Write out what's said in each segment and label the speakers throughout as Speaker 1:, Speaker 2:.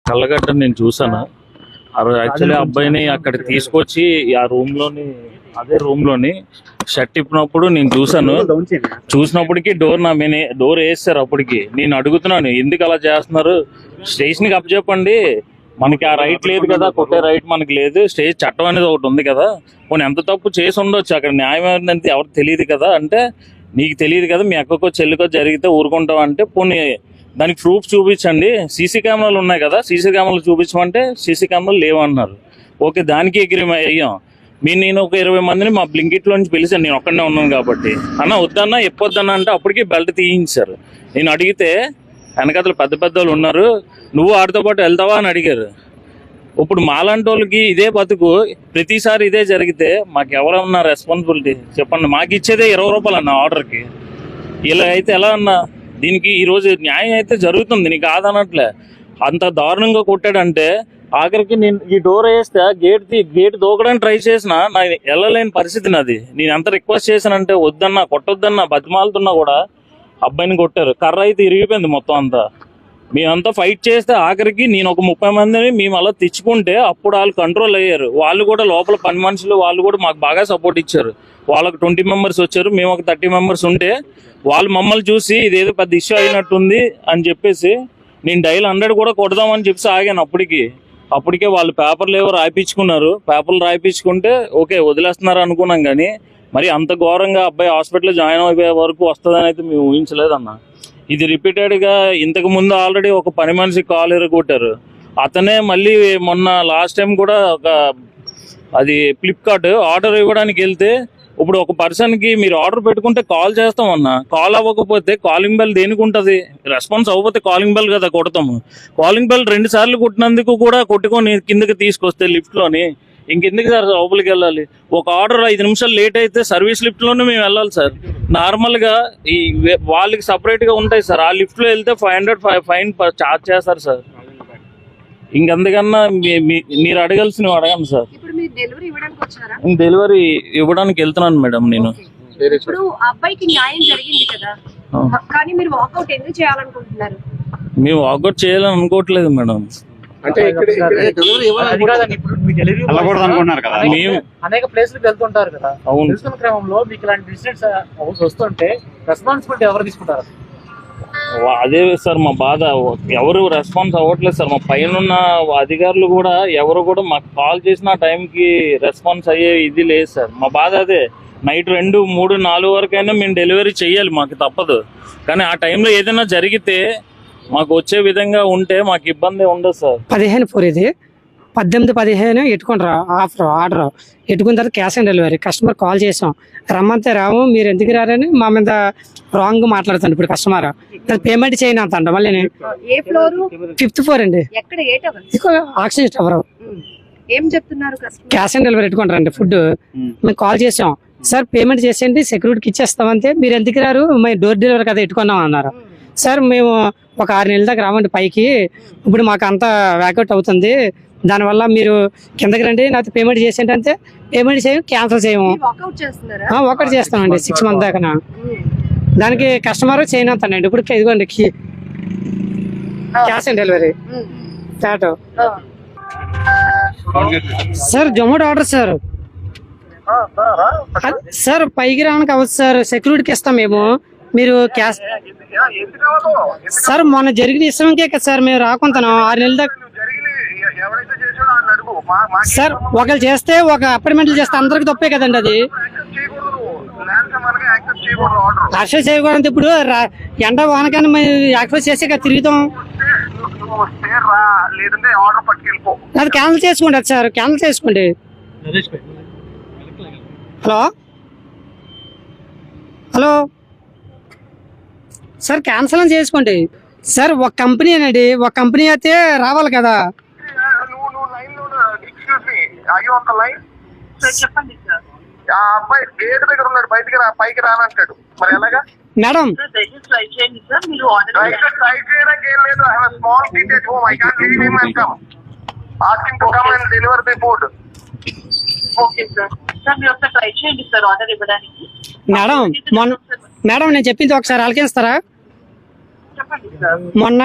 Speaker 1: కళ్ళగడ్డ నేను చూసాను. యాక్చువల్లీ అబ్బాయిని అక్కడ తీసుకొచ్చి ఆ అదే రూమ్ లోని షర్ట్ ఇప్పినప్పుడు నేను చూసాను. చూసినప్పటికీ డోర్ వేస్తారు. అప్పటికి నేను అడుగుతున్నాను, ఎందుకు అలా చేస్తున్నారు? స్టేషన్ కి అప్పచెప్పండి, మనకి ఆ రైట్ లేదు కదా, కొట్టే రైట్ మనకి లేదు, స్టేజ్ చట్టం అనేది ఒకటి ఉంది కదా, పోనీ ఎంత తప్పు చేసి ఉండొచ్చు, అక్కడ న్యాయం ఏంటంటే ఎవరు తెలియదు కదా అంటే, నీకు తెలియదు కదా, మీ అక్కకో చెల్లికో జరిగితే ఊరుకుంటాం అంటే, పోనీ దానికి ప్రూఫ్ చూపించండి, సీసీ కెమెరాలు ఉన్నాయి కదా, సీసీ కెమెరాలు చూపించమంటే సీసీ కెమెరాలు లేవన్నారు. ఓకే, దానికి అగ్రిమెంట్ అయ్యాం. నేను ఒక 20 మందిని మా బ్లింకిట్లో నుంచి పిలిచాను, నేను ఒక్కడనే ఉన్నాను కాబట్టి. అన్న వద్దన్నా ఎప్పొద్దన్నా అంటే అప్పటికి బెల్ట్ తీయించారు. నేను అడిగితే వెనకాతలు పెద్ద వాళ్ళు ఉన్నారు, నువ్వు ఆడితో పాటు వెళ్తావా అని అడిగారు. ఇప్పుడు మాలాంటి వాళ్ళకి ఇదే బతుకు, ప్రతిసారి ఇదే జరిగితే మాకు ఎవరన్నా రెస్పాన్సిబిలిటీ చెప్పండి? మాకు ఇచ్చేదే 20 రూపాయలు అన్న ఆర్డర్కి. ఇలా అయితే ఎలా అన్నా? దీనికి ఈరోజు న్యాయం అయితే జరుగుతుంది, నీకు కాదనట్లే. అంత దారుణంగా కొట్టాడంటే ఆఖరికి నేను ఈ డోర్ వేస్తే గేట్ దూకడానికి ట్రై చేసినా నా వెళ్ళలేని పరిస్థితి నాది. నేను ఎంత రిక్వెస్ట్ చేశానంటే వద్దన్నా, కొట్టొద్దన్నా, బతిమాలుతున్నా కూడా అబ్బాయిని కొట్టారు. కర్ర అయితే ఇరిగిపోయింది మొత్తం అంతా. మేమంతా ఫైట్ చేస్తే ఆఖరికి నేను ఒక 30 మందిని మేము అలా తెచ్చుకుంటే అప్పుడు వాళ్ళు కంట్రోల్ అయ్యారు. వాళ్ళు కూడా లోపల పని మనుషులు వాళ్ళు కూడా మాకు బాగా సపోర్ట్ ఇచ్చారు. వాళ్ళకి 20 మెంబర్స్ వచ్చారు, మేము ఒక 30 మెంబర్స్ ఉంటే వాళ్ళు మమ్మల్ని చూసి ఇదేదో పెద్ద ఇష్యూ అయినట్టుంది అని చెప్పేసి నేను డైల్ 100 కూడా కొడదామని చెప్పేసి ఆగాను. అప్పటికే వాళ్ళు పేపర్లు ఏవో రాయించుకున్నారు. పేపర్లు రాయించుకుంటే ఓకే వదిలేస్తున్నారు అనుకున్నాం, కానీ మరి అంత ఘోరంగా అబ్బాయి హాస్పిటల్లో జాయిన్ అయిపోయే వరకు వస్తుందని అయితే మేము ఊహించలేదన్న. ఇది రిపీటెడ్గా ఇంతకు ముందు ఆల్రెడీ ఒక పని మనిషి కాల్ ఎరగొట్టారు. అతనే మళ్ళీ మొన్న లాస్ట్ టైం కూడా అది ఫ్లిప్కార్ట్ ఆర్డర్ ఇవ్వడానికి వెళ్తే, ఇప్పుడు ఒక పర్సన్కి మీరు ఆర్డర్ పెట్టుకుంటే కాల్ చేస్తామన్నా, కాల్ అవ్వకపోతే కాలింగ్ బెల్ దేనికి ఉంటుంది? రెస్పాన్స్ అవ్వకపోతే కాలింగ్ బెల్ కదా కొడతాము. కాలింగ్ బెల్ 2 సార్లు కొట్టినందుకు కూడా కొట్టుకొని కిందకి తీసుకొస్తే లిఫ్ట్లోని ఇంకెందుకు సార్ లోపలికి వెళ్ళాలి? ఒక ఆర్డర్ 5 నిమిషాలు లేట్ అయితే సర్వీస్ లిఫ్ట్లోనే మేము వెళ్ళాలి సార్. నార్మల్గా ఈ వాళ్ళకి సపరేట్గా ఉంటాయి సార్, ఆ లిఫ్ట్లో వెళ్తే 500 ఫైన్ చార్జ్ చేస్తారు సార్. ఇంకంతకన్నా మీరు అడగాల్సినవి అడగండి సార్. డెలివరీ ఇవ్వడానికి వెళ్తున్నాను మేడం నేను.
Speaker 2: ఇప్పుడు అబ్బాయికి న్యాయం జరిగింది కదా, కానీ మీరు వాకౌట్ ఎందుకు చేయాలనుకుంటున్నారు?
Speaker 1: మేము వాకౌట్ చేయాలని అనుకోవట్లేదు మేడం.
Speaker 3: అనేక ప్లేస్లకు వెళ్తుంటారు కదా, వెళ్తున్న క్రమంలో మీకు ఇలాంటి ఇన్సిడెంట్స్ వస్తుంటే రెస్పాన్సిబిలిటీ ఎవరు తీసుకుంటారు?
Speaker 1: అదే సార్ మా బాధ, ఎవరు రెస్పాన్స్ అవ్వట్లేదు సార్. మా పైన అధికారులు కూడా ఎవరు కూడా మాకు కాల్ చేసిన టైంకి రెస్పాన్స్ అయ్యే ఇది లేదు సార్. మా బాధ అదే. నైట్ 2, 3, 4 వరకైనా మేము డెలివరీ చెయ్యాలి, మాకు తప్పదు. కానీ ఆ టైంలో ఏదైనా జరిగితే మాకు వచ్చే విధంగా ఉంటే మాకు ఇబ్బంది ఉండదు సార్.
Speaker 4: 15 ఫోర్ ఇది 18, 15 ఎట్టుకుంటారు ఆర్డర్ ఎట్టుకున్న తర్వాత cash on delivery. Customer call చేసాం, రమ్మంతే రాము, మీరు ఎందుకు రారని మా మీద రాంగ్ మాట్లాడుతాను. ఇప్పుడు కస్టమర్ పేమెంట్ చేయను అంట. మళ్ళీ 5th ఫ్లోర్ అండి, ఆక్సిజన్ టవర్.
Speaker 2: ఏం చెప్తున్నారు?
Speaker 4: క్యాష్ ఆన్ డెలివరీ ఎట్టుకుంటారండి ఫుడ్. మేము కాల్ చేసాం, సార్ పేమెంట్ చేసేయండి సెక్యూరిటీకి ఇచ్చేస్తామంటే, మీరు ఎందుకు రారు, మేము డోర్ డెలివరీ కదా ఎట్టుకున్నాం అన్నారు. సార్ మేము ఒక 6 నెలల దాకా రావండి పైకి, ఇప్పుడు మాకు అంతా వ్యాకౌట్ అవుతుంది, దానివల్ల మీరు కిందకి రండి, నాకు పేమెంట్ చేసేయండి అంటే పేమెంట్ చేయము, క్యాన్సిల్ చేయము. ఒకటి చేస్తామండి 6 మంత్ దాకా. దానికి కస్టమర్ చేయనంతానండి. ఇప్పుడు ఇదిగోండి cash on delivery flat sir. Zomato order sir పైకి రావడానికి అవ్వదు సార్, సెక్యూరిటీకి ఇస్తాం మేము. మీరు క్యాష్ సార్ మొన్న జరిగిన ఇష్టంకే కదా సార్ మేము రాకుంటాను 6 నెలల దాకా సార్. ఒకళ్ళు చేస్తే ఒక అపార్ట్మెంట్లు చేస్తే అందరికి తప్పే కదండి, అది యాక్సెస్ చేయకూడదు. ఇప్పుడు ఎండ వానకాన్ని మేము యాక్సెస్ చేసే కదా తిరుగుతాం. అది క్యాన్సిల్ చేసుకోండి సార్, క్యాన్సిల్ చేసుకోండి. హలో సార్, క్యాన్సిల్ అని చేసుకోండి సార్. ఒక కంపెనీ అండి, ఒక కంపెనీ అయితే రావాలి కదా. మేడం మేడం నేను చెప్పింది ఒకసారి ఆలకిస్తారా?
Speaker 2: చెప్పండి.
Speaker 4: మొన్న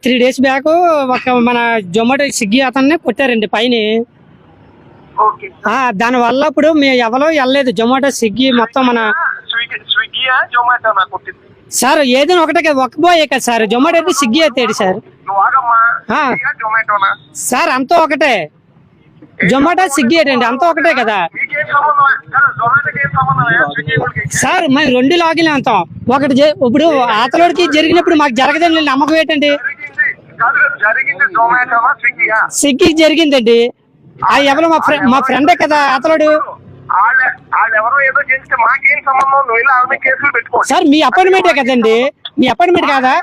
Speaker 4: 3 days బ్యాక్ ఒక మన జొమాటో స్విగ్గీ అతన్ని కొట్టారండి పైన.
Speaker 2: ఓకే.
Speaker 4: దాని వల్ల ఇప్పుడు మేము ఎవరో వెళ్ళలేదు. జొమాటో స్విగ్గీ మొత్తం మన
Speaker 2: స్విగ్గీయా జొమాటోనా కొట్టింది?
Speaker 4: సార్ ఏదైనా ఒకటే కదా, ఒక పోయే కదా సార్. జొమాటో అయితే స్విగ్గీ అయితే సార్.
Speaker 2: నువ్వు ఆగమ్మా. జొమాటోనా
Speaker 4: సార్ అంతా ఒకటే. జొమాటో స్విగ్గీ ఏంటండి అంతా ఒకటే కదా
Speaker 2: మీకేం సంబంధం? జొమాటోకి ఏం సంబంధం? స్విగ్గీ వాళ్ళకి
Speaker 4: సార్. మేము 2 లాగిన్లు అంతాం. ఒకటి ఇప్పుడు ఆతలోడికి జరిగినప్పుడు మాకు జరగదని నమ్మకం ఏంటండి?
Speaker 2: జరిగింది జొమాటోనా స్విగ్గీయా?
Speaker 4: స్విగ్గీ జరిగిందండి. ఎవరో మా ఫ్రెండే కదా అతలోడు.
Speaker 2: వాళ్ళు ఎవరో ఏదో చేస్తే మాకేం సంబంధం? నువ్వు ఇలా ఆమె కేసులు పెట్టుకో
Speaker 4: సార్. మీ అపాయింట్మెంటే కదండి, మీ అపాయింట్మెంట్ కాదా?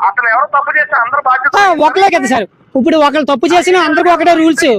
Speaker 2: అతను ఎవరో తప్పు చేస్తే అందరూ బాధ్యత
Speaker 4: ఒకలే కదా సార్. ఇప్పుడు ఒకళ్ళు తప్పు చేసినా అందరికీ ఒకటే రూల్స్.